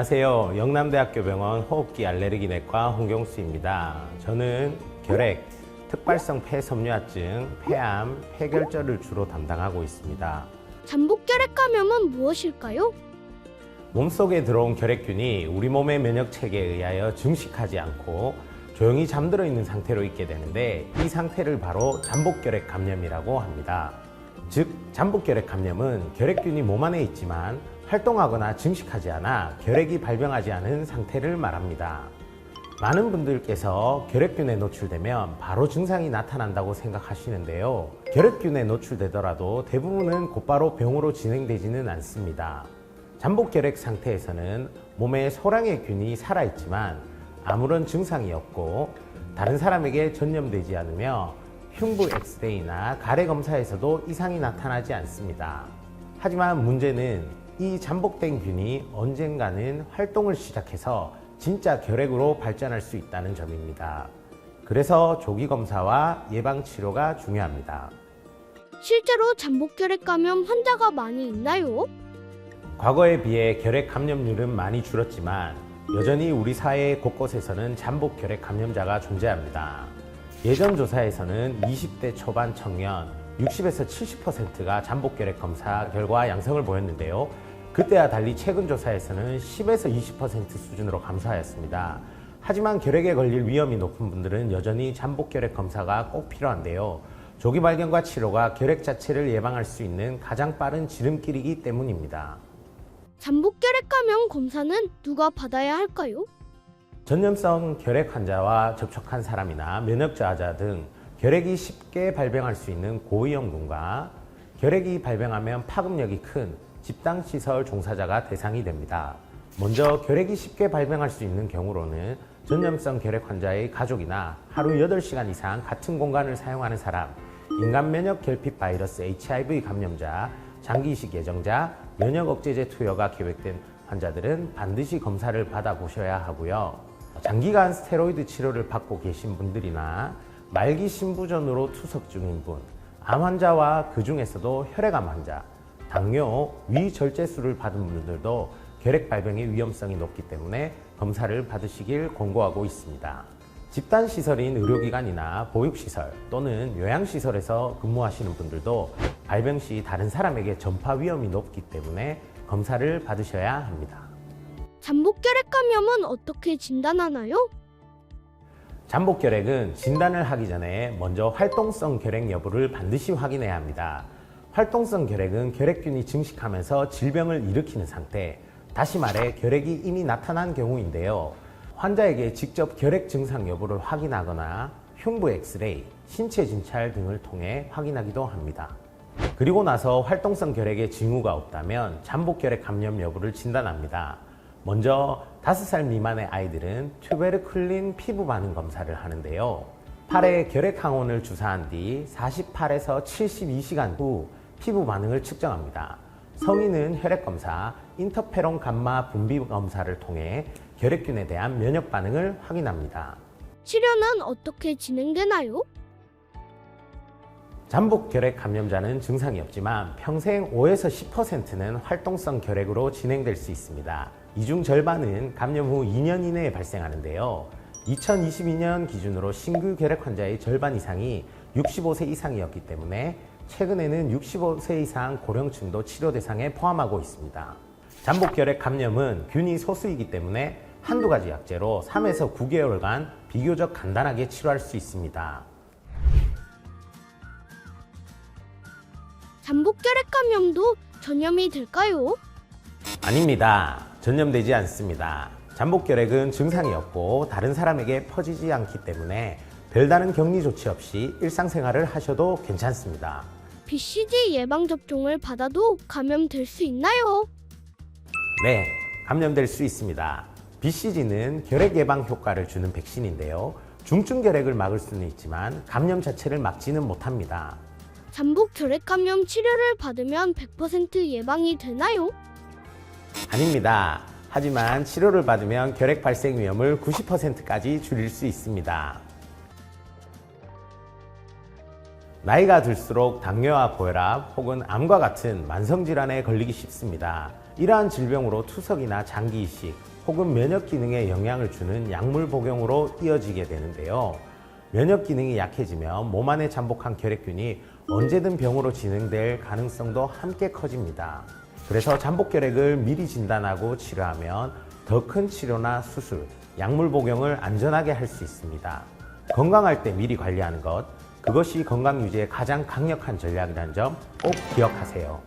안녕하세요. 영남대학교 병원 호흡기 알레르기 내과 홍경수입니다. 저는 결핵, 특발성 폐섬유화증, 폐암, 폐결절을 주로 담당하고 있습니다. 잠복결핵 감염은 무엇일까요? 몸속에 들어온 결핵균이 우리 몸의 면역체계에 의하여 증식하지 않고 조용히 잠들어 있는 상태로 있게 되는데, 이 상태를 바로 잠복결핵 감염이라고 합니다. 즉, 잠복결핵 감염은 결핵균이 몸 안에 있지만 활동하거나 증식하지 않아 결핵이 발병하지 않은 상태를 말합니다. 많은 분들께서 결핵균에 노출되면 바로 증상이 나타난다고 생각하시는데요. 결핵균에 노출되더라도 대부분은 곧바로 병으로 진행되지는 않습니다. 잠복결핵 상태에서는 몸에 소량의 균이 살아있지만 아무런 증상이 없고 다른 사람에게 전염되지 않으며 흉부 엑스레이나 가래 검사에서도 이상이 나타나지 않습니다. 하지만 문제는 이 잠복된 균이 언젠가는 활동을 시작해서 진짜 결핵으로 발전할 수 있다는 점입니다. 그래서 조기 검사와 예방 치료가 중요합니다. 실제로 잠복결핵 감염 환자가 많이 있나요? 과거에 비해 결핵 감염률은 많이 줄었지만 여전히 우리 사회 곳곳에서는 잠복결핵 감염자가 존재합니다. 예전 조사에서는 20대 초반 청년 60에서 70%가 잠복결핵 검사 결과 양성을 보였는데요. 그때와 달리 최근 조사에서는 10에서 20% 수준으로 감소하였습니다. 하지만 결핵에 걸릴 위험이 높은 분들은 여전히 잠복결핵 검사가 꼭 필요한데요. 조기 발견과 치료가 결핵 자체를 예방할 수 있는 가장 빠른 지름길이기 때문입니다. 잠복결핵 감염 검사는 누가 받아야 할까요? 전염성 결핵 환자와 접촉한 사람이나 면역 저하자 등 결핵이 쉽게 발병할 수 있는 고위험군과 결핵이 발병하면 파급력이 큰 집단시설 종사자가 대상이 됩니다. 먼저 결핵이 쉽게 발병할 수 있는 경우로는 전염성 결핵 환자의 가족이나 하루 8시간 이상 같은 공간을 사용하는 사람, 인간 면역 결핍 바이러스 HIV 감염자, 장기이식 예정자, 면역 억제제 투여가 계획된 환자들은 반드시 검사를 받아보셔야 하고요. 장기간 스테로이드 치료를 받고 계신 분들이나 말기 신부전으로 투석 중인 분, 암 환자와 그 중에서도 혈액암 환자, 당뇨, 위절제술을 받은 분들도 결핵 발병의 위험성이 높기 때문에 검사를 받으시길 권고하고 있습니다. 집단시설인 의료기관이나 보육시설 또는 요양시설에서 근무하시는 분들도 발병 시 다른 사람에게 전파 위험이 높기 때문에 검사를 받으셔야 합니다. 잠복결핵 감염은 어떻게 진단하나요? 잠복결핵은 진단을 하기 전에 먼저 활동성 결핵 여부를 반드시 확인해야 합니다. 활동성 결핵은 결핵균이 증식하면서 질병을 일으키는 상태, 다시 말해 결핵이 이미 나타난 경우인데요. 환자에게 직접 결핵 증상 여부를 확인하거나 흉부 엑스레이, 신체 진찰 등을 통해 확인하기도 합니다. 그리고 나서 활동성 결핵의 징후가 없다면 잠복결핵 감염 여부를 진단합니다. 먼저 5살 미만의 아이들은 튜베르클린 피부 반응 검사를 하는데요. 팔에 결핵 항원을 주사한 뒤 48에서 72시간 후 피부 반응을 측정합니다. 성인은 혈액 검사, 인터페론 감마 분비 검사를 통해 결핵균에 대한 면역 반응을 확인합니다. 치료는 어떻게 진행되나요? 잠복결핵 감염자는 증상이 없지만 평생 5에서 10%는 활동성 결핵으로 진행될 수 있습니다. 이 중 절반은 감염 후 2년 이내에 발생하는데요. 2022년 기준으로 신규 결핵 환자의 절반 이상이 65세 이상이었기 때문에 최근에는 65세 이상 고령층도 치료 대상에 포함하고 있습니다. 잠복결핵 감염은 균이 소수이기 때문에 한두 가지 약제로 3에서 9개월간 비교적 간단하게 치료할 수 있습니다. 잠복결핵 감염도 전염이 될까요? 아닙니다. 전염되지 않습니다. 잠복결핵은 증상이 없고 다른 사람에게 퍼지지 않기 때문에 별다른 격리 조치 없이 일상생활을 하셔도 괜찮습니다. BCG 예방접종을 받아도 감염될 수 있나요? 네, 감염될 수 있습니다. BCG는 결핵 예방 효과를 주는 백신인데요. 중증 결핵을 막을 수는 있지만 감염 자체를 막지는 못합니다. 잠복결핵 감염 치료를 받으면 100% 예방이 되나요? 아닙니다. 하지만 치료를 받으면 결핵 발생 위험을 90%까지 줄일 수 있습니다. 나이가 들수록 당뇨와 고혈압 혹은 암과 같은 만성질환에 걸리기 쉽습니다. 이러한 질병으로 투석이나 장기 이식 혹은 면역 기능에 영향을 주는 약물 복용으로 이어지게 되는데요. 면역 기능이 약해지면 몸 안에 잠복한 결핵균이 언제든 병으로 진행될 가능성도 함께 커집니다. 그래서 잠복결핵을 미리 진단하고 치료하면 더 큰 치료나 수술, 약물 복용을 안전하게 할 수 있습니다. 건강할 때 미리 관리하는 것, 그것이 건강 유지의 가장 강력한 전략이라는 점 꼭 기억하세요.